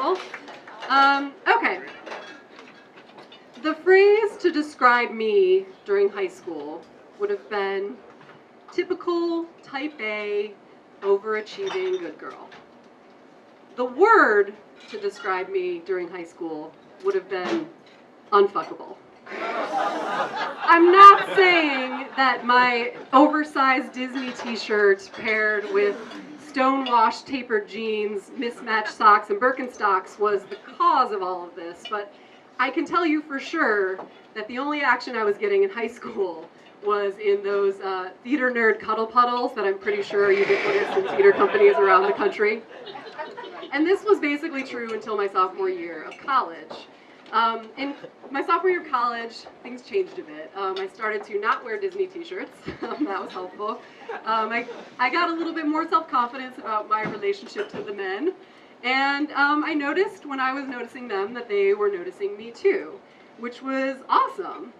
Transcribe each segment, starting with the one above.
wonderful. Okay. The phrase to describe me during high school would have been typical type A, overachieving good girl. The word to describe me during high school would have been unfuckable. I'm not saying that my oversized Disney t-shirt paired with stonewashed tapered jeans, mismatched socks, and Birkenstocks was the cause of all of this, but I can tell you for sure that the only action I was getting in high school was in those theater nerd cuddle puddles that I'm pretty sure are ubiquitous in theater companies around the country. And this was basically true until my sophomore year of college. In my sophomore year of college, things changed a bit. I started to not wear Disney t-shirts. That was helpful. I got a little bit more self-confidence about my relationship to the men. And I noticed when I was noticing them that they were noticing me too, which was awesome,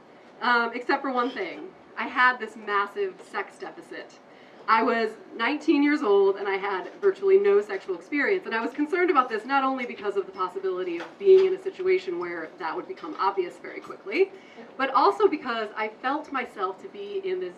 except for one thing. I had this massive sex deficit. I was 19 years old and I had virtually no sexual experience, and I was concerned about this not only because of the possibility of being in a situation where that would become obvious very quickly, but also because I felt myself to be in this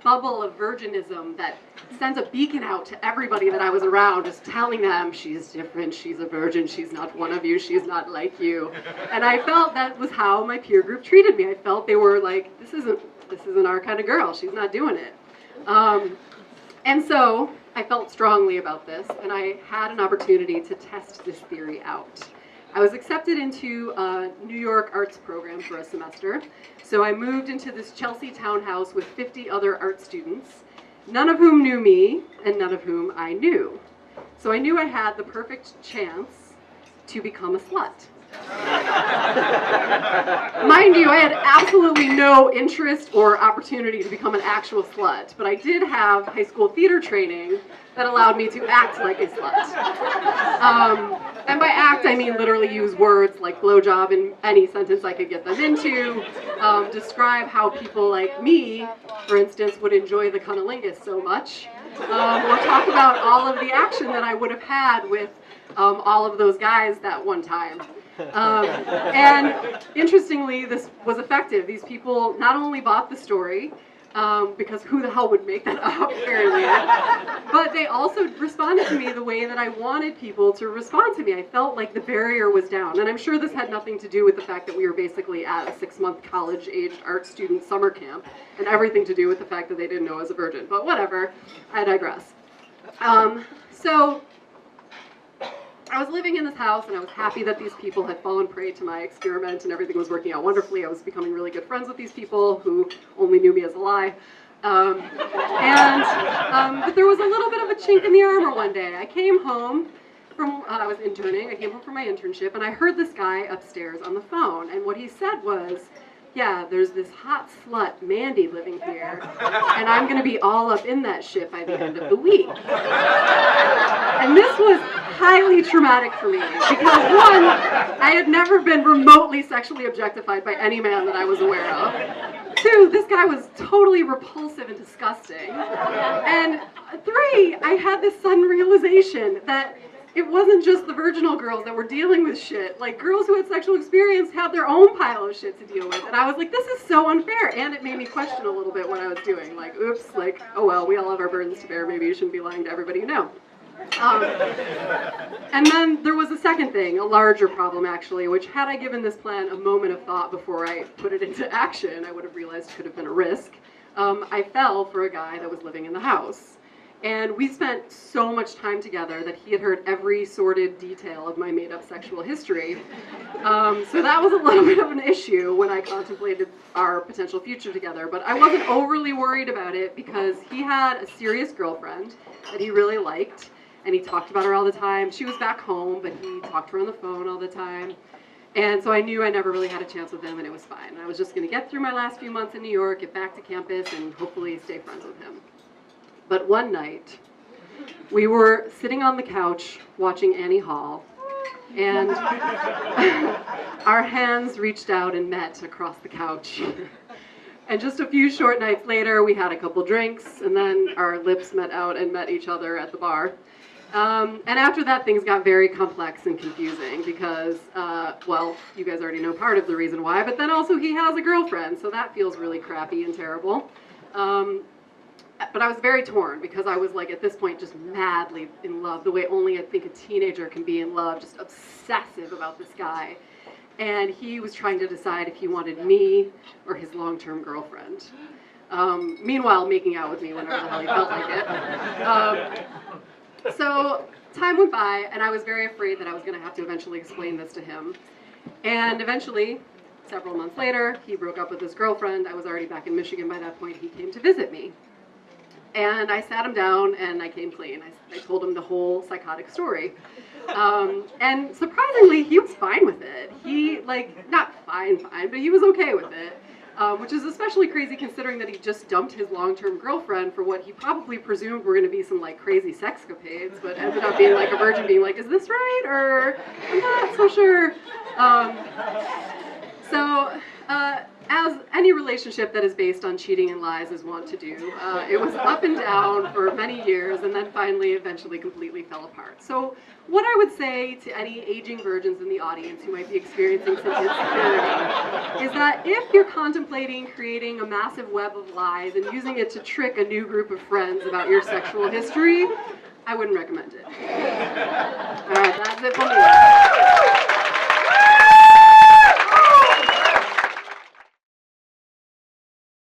bubble of virginism that sends a beacon out to everybody that I was around, just telling them she's different, she's a virgin, she's not one of you, she's not like you. And I felt that was how my peer group treated me. I felt they were like, this isn't our kind of girl, she's not doing it. And so I felt strongly about this, and I had an opportunity to test this theory out. I was accepted into a New York arts program for a semester, so I moved into this Chelsea townhouse with 50 other art students, none of whom knew me, and none of whom I knew. So I knew I had the perfect chance to become a slut. Mind you, I had absolutely no interest or opportunity to become an actual slut, but I did have high school theater training that allowed me to act like a slut. And by act, I mean literally use words like blowjob in any sentence I could get them into, describe how people like me, for instance, would enjoy the cunnilingus so much, or talk about all of the action that I would have had with all of those guys that one time. And interestingly, this was effective. These people not only bought the story, because who the hell would make that up, very weird, but they also responded to me the way that I wanted people to respond to me. I felt like the barrier was down, and I'm sure this had nothing to do with the fact that we were basically at a 6-month college-aged art student summer camp, and everything to do with the fact that they didn't know I was a virgin, but whatever, I digress. So I was living in this house, and I was happy that these people had fallen prey to my experiment, and everything was working out wonderfully. I was becoming really good friends with these people who only knew me as a lie. But there was a little bit of a chink in the armor one day. I came home from, I was interning, I came home from my internship, and I heard this guy upstairs on the phone, and what he said was, yeah, there's this hot slut, Mandy, living here, and I'm going to be all up in that shit by the end of the week. And this was highly traumatic for me, because one, I had never been remotely sexually objectified by any man that I was aware of. Two, this guy was totally repulsive and disgusting. And three, I had this sudden realization that it wasn't just the virginal girls that were dealing with shit. Like, girls who had sexual experience had their own pile of shit to deal with. And I was like, this is so unfair. And it made me question a little bit what I was doing. Like, oops, like, oh well, we all have our burdens to bear. Maybe you shouldn't be lying to everybody you know. And then there was a second thing, a larger problem actually, which had I given this plan a moment of thought before I put it into action, I would have realized could have been a risk. I fell for a guy that was living in the house. And we spent so much time together that he had heard every sordid detail of my made-up sexual history. So that was a little bit of an issue when I contemplated our potential future together. But I wasn't overly worried about it because he had a serious girlfriend that he really liked, and he talked about her all the time. She was back home, but he talked to her on the phone all the time. And so I knew I never really had a chance with him, and it was fine. And I was just going to get through my last few months in New York, get back to campus, and hopefully stay friends with him. But one night, we were sitting on the couch watching Annie Hall, and our hands reached out and met across the couch. And just a few short nights later, we had a couple drinks, and then our lips met out and met each other at the bar. And after that, things got very complex and confusing because, well, you guys already know part of the reason why, but then also he has a girlfriend, so that feels really crappy and terrible. But I was very torn because I was like, at this point, just madly in love, the way only I think a teenager can be in love, just obsessive about this guy. And he was trying to decide if he wanted me or his long-term girlfriend. Meanwhile, making out with me whenever the hell he felt like it. So time went by, and I was very afraid that I was going to have to eventually explain this to him. And eventually, several months later, he broke up with his girlfriend. I was already back in Michigan by that point. He came to visit me. And I sat him down, and I came clean. I told him the whole psychotic story. And surprisingly, he was fine with it. He, not fine, but he was okay with it. Which is especially crazy considering that he just dumped his long-term girlfriend for what he probably presumed were going to be some crazy sexcapades, but ended up being a virgin, being like, is this right? Or I'm not so sure. As any relationship that is based on cheating and lies is wont to do, it was up and down for many years, and then finally, eventually, completely fell apart. So what I would say to any aging virgins in the audience who might be experiencing some insecurity is that if you're contemplating creating a massive web of lies and using it to trick a new group of friends about your sexual history, I wouldn't recommend it. All right, that's it for me.